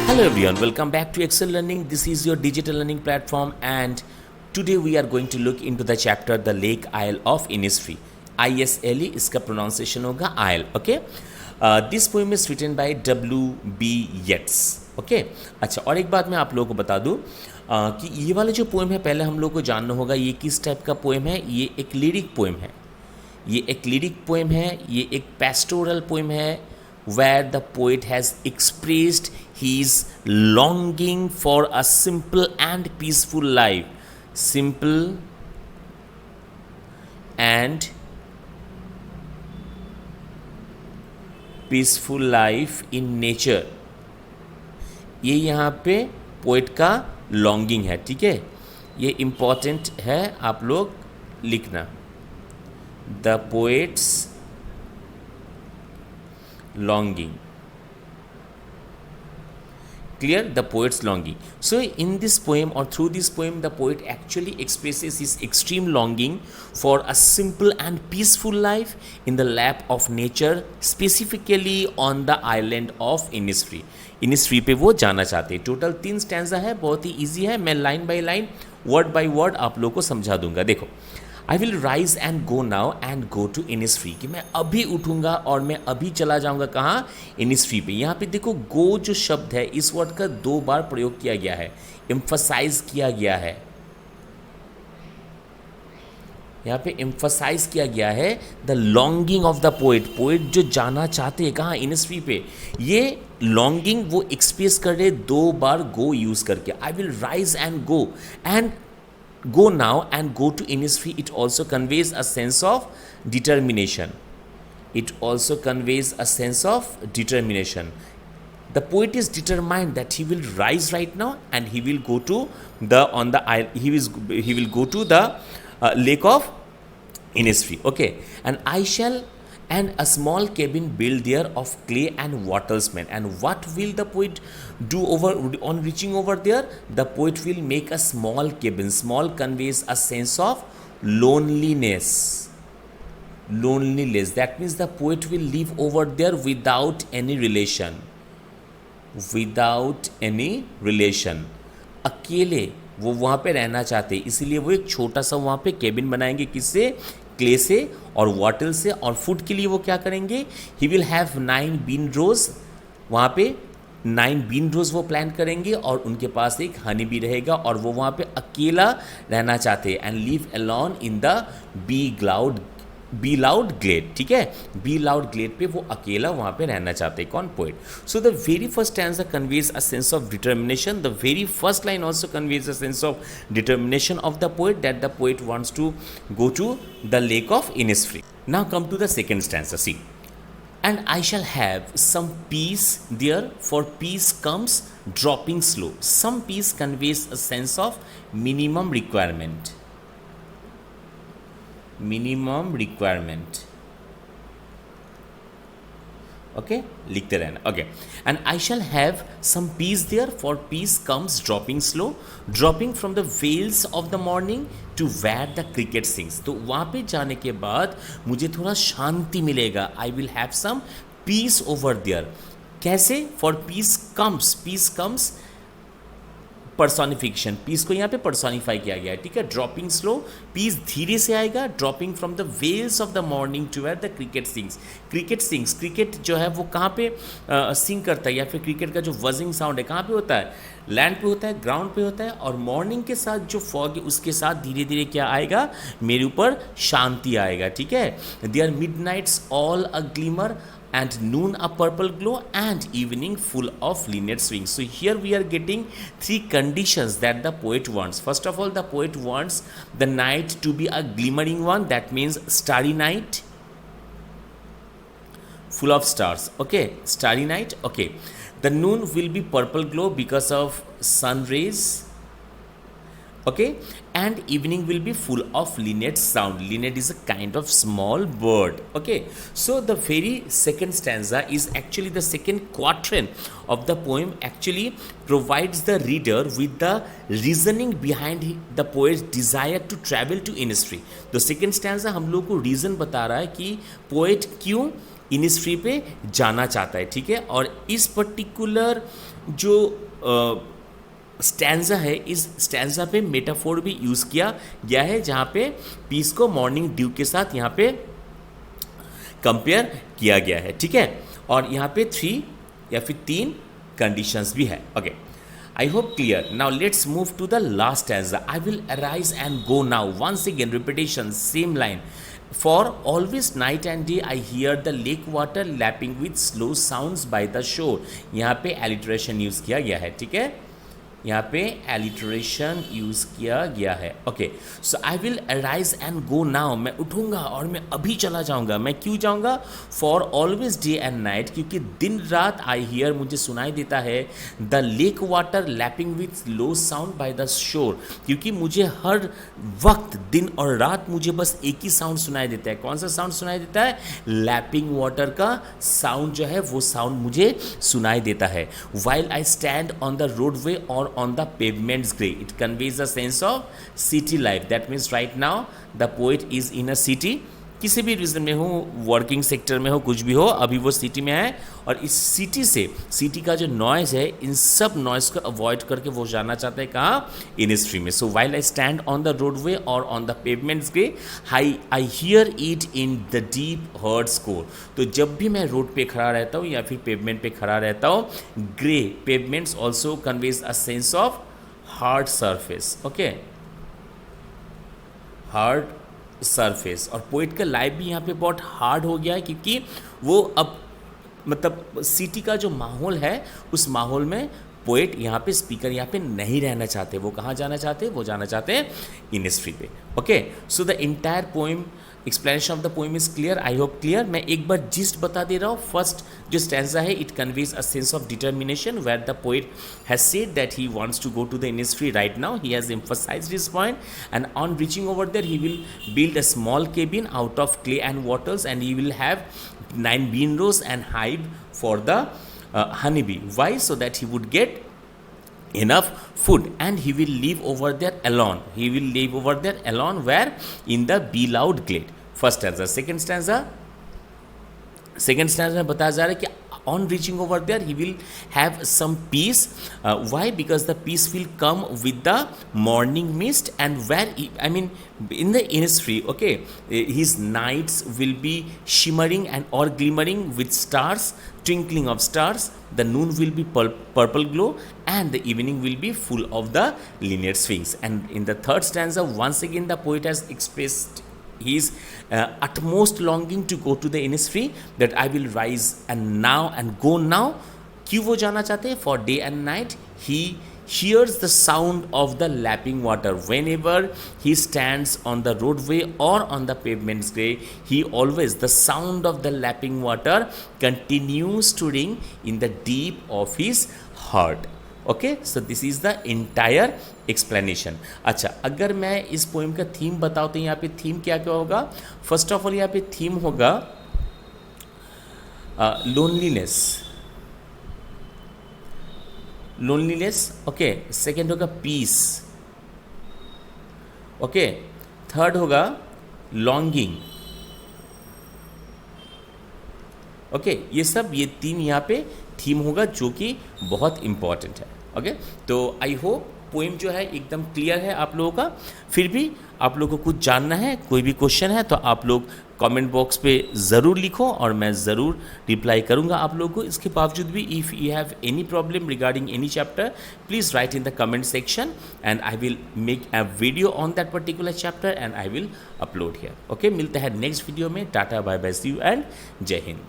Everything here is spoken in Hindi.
Hello everyone, welcome back to Excel Learning. This is your digital learning platform and today we are going to look into the chapter The Lake Isle of Innisfree. ISLE इसका pronunciation होगा Isle, okay? This poem is written by W.B. Yeats, okay? अच्छा, और एक बात मैं आप लोगों को बता दूं कि ये वाला जो पोएम है पहले हम लोग को जानना होगा ये किस टाइप का पोएम है. ये एक लिरिक पोएम है. ये एक लिरिक पोएम है. ये एक पेस्टोरल पोएम है where the poet has expressed his longing for a simple and peaceful life. Simple and peaceful life in nature. ये यहाँ पे पोएट का लॉन्गिंग है, ठीक है. ये इम्पॉर्टेंट है आप लोग लिखना. The poets longing. Clear? The poet's longing. So in this poem or through this poem the poet actually expresses his extreme longing for a simple and peaceful life in the lap of nature, specifically on the island of Innisfree. Innisfree पे वो जाना चाहते हैं. टोटल 3 स्टैंजा है, बहुत ही ईजी है. मैं line by line word by word आप लोगों को समझा दूंगा. देखो, I will rise and go now and go to Innisfree, कि मैं अभी उठूंगा और मैं अभी चला जाऊंगा कहाँ, इनिसफ्री पे. यहाँ पे देखो गो जो शब्द है इस वर्ड का 2 बार प्रयोग किया गया है, एम्फसाइज किया गया है. यहाँ पे एम्फसाइज किया गया है the longing of the poet. Poet जो जाना चाहते हैं कहाँ, इनिसफ्री पे. ये लॉन्गिंग वो एक्सप्रेस कर रहे 2 बार गो यूज करके. आई will rise and go and go now and go to Innisfree. It also conveys a sense of determination. It also conveys a sense of determination. The poet is determined that he will rise right now and he will go to the on the isle. He will go to the lake of Innisfree. Okay, and I shall and a small cabin built there of clay and wattlesmen. And what will the poet do on reaching over there? The poet will make a small cabin. Small conveys a sense of loneliness. Loneliness. That means the poet will live over there without any relation. Without any relation. अकेले वो वहाँ पे रहना चाहते हैं, इसीलिए वो एक छोटा सा वहाँ पे केबिन बनाएंगे. किससे? क्ले से और वाटल से. और फूड के लिए वो क्या करेंगे, ही विल हैव 9 बीन रोज. वहाँ पे 9 बीन रोज वो प्लान करेंगे और उनके पास एक हनी भी रहेगा और वो वहाँ पे अकेला रहना चाहते हैं. And live alone in the bee loud glade. ठीक है, बी लाउड ग्लेड पे वो अकेला वहाँ पे रहना चाहते हैं. कौन? Poet. So the very first stanza conveys a sense of determination. The very first line also conveys a sense of determination of the poet that the poet wants to go to the lake of Innisfree. Now come to the second stanza. See, and I shall have some peace there, for peace comes dropping slow. Some peace conveys a sense of minimum requirement. Minimum requirement. Okay, लिखते रहना. Okay, and I shall have some peace there, for peace comes dropping slow, dropping from the veils of the morning to where the cricket sings. तो वहाँ पे जाने के बाद मुझे थोड़ा शांति मिलेगा. I will have some peace over there. कैसे? For peace comes personification. Peace को यहाँ पे पर्सोनिफाई किया गया है. ठीक है, ड्रॉपिंग स्लो, पीस धीरे से आएगा. Dropping from the veils of the morning to where the cricket sings. Cricket sings, cricket जो है वो कहाँ पे सिंग करता है, या फिर क्रिकेट का जो वजिंग साउंड है कहाँ पे होता है, लैंड पे होता है, ग्राउंड पे होता है. और मॉर्निंग के साथ जो फॉग है उसके साथ धीरे धीरे क्या आएगा, मेरे ऊपर शांति आएगा. ठीक है, there midnight's all a glimmer, and noon a purple glow, and evening full of linear swings. So here we are getting 3 conditions that the poet wants. First of all, the poet wants the night to be a glimmering one. That means starry night, full of stars. Okay, starry night. Okay, the noon will be purple glow because of sun rays. Okay, and evening will be full of linnet sound. Linnet is a kind of small bird. Okay, so the very second stanza is actually the second quatrain of the poem, actually provides the reader with the reasoning behind the poet's desire to travel to Innisfree. तो second stanza हम लोग को reason बता रहा है कि poet क्यों इनिस्ट्री पे जाना चाहता है, ठीक है। और इस पर्टिकुलर जो स्टैंजा है, इस स्टैंजा पे मेटाफोर भी यूज़ किया गया है, जहाँ पे पीस को मॉर्निंग ड्यू के साथ यहाँ पे कंपेयर किया गया है, ठीक है। और यहाँ पे 3 या फिर 3 कंडीशंस भी है। Okay, I hope clear. Now let's move to the last stanza. I will arise and go now, once again repetition, same line. For always night and day I hear the lake water lapping with slow sounds by the shore। यहाँ पे alliteration यूज़ किया गया है, ठीक है। यहाँ पे एलिट्रेशन यूज़ किया गया है। Okay, so I will arise and go now, मैं उठूँगा और मैं अभी चला जाऊँगा। मैं क्यों जाऊँगा? For always day and night, क्योंकि दिन रात आई हियर, मुझे सुनाई देता है, the lake water lapping with low sound by the shore, क्योंकि मुझे हर वक्त दिन और रात मुझे बस एक ही साउंड सुनाई देता है। कौन सा साउंड सुनाई देता है? लैपिंग वाटर का साउंड जो है वो साउंड मुझे सुनाई देता है। While I stand on the roadway और on the pavement's gray, it conveys a sense of city life। That means right now the poet is in a city, किसी भी रीजन में हो, वर्किंग सेक्टर में हो, कुछ भी हो, अभी वो सिटी में है और इस सिटी से, सिटी का जो नॉइज़ है, इन सब नॉइज़ को अवॉइड करके वो जाना चाहता है कहाँ? इनिस्ट्री में। So while I stand on the roadway or on the pavements grey, I hear it in the deep heart's core. तो जब भी मैं रोड पे खड़ा रहता हूँ या फिर पेवमेंट पे खड़ा रहता हूँ, grey pavements also conveys a sense of hard surface. Okay, hard surface. और पोइट का लाइफ भी यहाँ पे बहुत हार्ड हो गया है, क्योंकि वो अब मतलब सिटी का जो माहौल है, उस माहौल में पोइट यहाँ पे, स्पीकर यहाँ पे नहीं रहना चाहते। वो कहाँ जाना चाहते हैं? वो जाना चाहते हैं इनिस्ट्री पे। Okay, so the entire poem, explanation of the poem is clear, I hope clear. मैं एक बार जिस्ट बता दे रहा हूँ। फर्स्ट जो स्टैंजा है, it conveys a sense of determination, where the poet has said that he wants to go to the Innisfree right now. He has emphasized his point, and on reaching over there he will build a small cabin out of clay and wattles, and he will have 9 bean rows and hive for the honeybee. Why? So that he would get enough food, and he will live over there alone. He will live over there alone, where? In the bee loud glade. First stanza. Second stanza में बताया जा रहा है कि on reaching over there he will have some peace. Why? Because the peace will come with the morning mist, and where I mean in the Innisfree, okay, his nights will be shimmering and or glimmering with stars, twinkling of stars. The noon will be purple glow, and the evening will be full of the linear swings. And in the third stanza, once again the poet has expressed his utmost longing to go to the Innisfree, that I will rise and now and go now. क्यों वो जाना चाहते हैं? For day and night he hears the sound of the lapping water. Whenever he stands on the roadway or on the pavements gray, he always, the sound of the lapping water continues to ring in the deep of his heart. Okay, so this is the entire explanation. अच्छा, अगर मैं इस पोइम का थीम बताऊँ तो यहाँ पे थीम क्या क्या होगा? फर्स्ट ऑफ ऑल यहाँ पे थीम होगा लोनलीनेस, ओके। सेकेंड होगा पीस, ओके। थर्ड होगा लॉन्गिंग, ओके। ये सब, ये 3 यहाँ पे थीम होगा, जो कि बहुत इंपॉर्टेंट है। ओके, तो आई होप पोइम जो है एकदम क्लियर है आप लोगों का। फिर भी आप लोगों को कुछ जानना है, कोई भी क्वेश्चन है, तो आप लोग कमेंट बॉक्स पे ज़रूर लिखो और मैं ज़रूर रिप्लाई करूँगा आप लोगों को। इसके बावजूद भी if you have any problem regarding any chapter, please write in the comment section and I will make a video on that particular chapter and I will upload here. Okay, मिलते हैं नेक्स्ट वीडियो में। Tata, bye bye, see you and Jai Hind.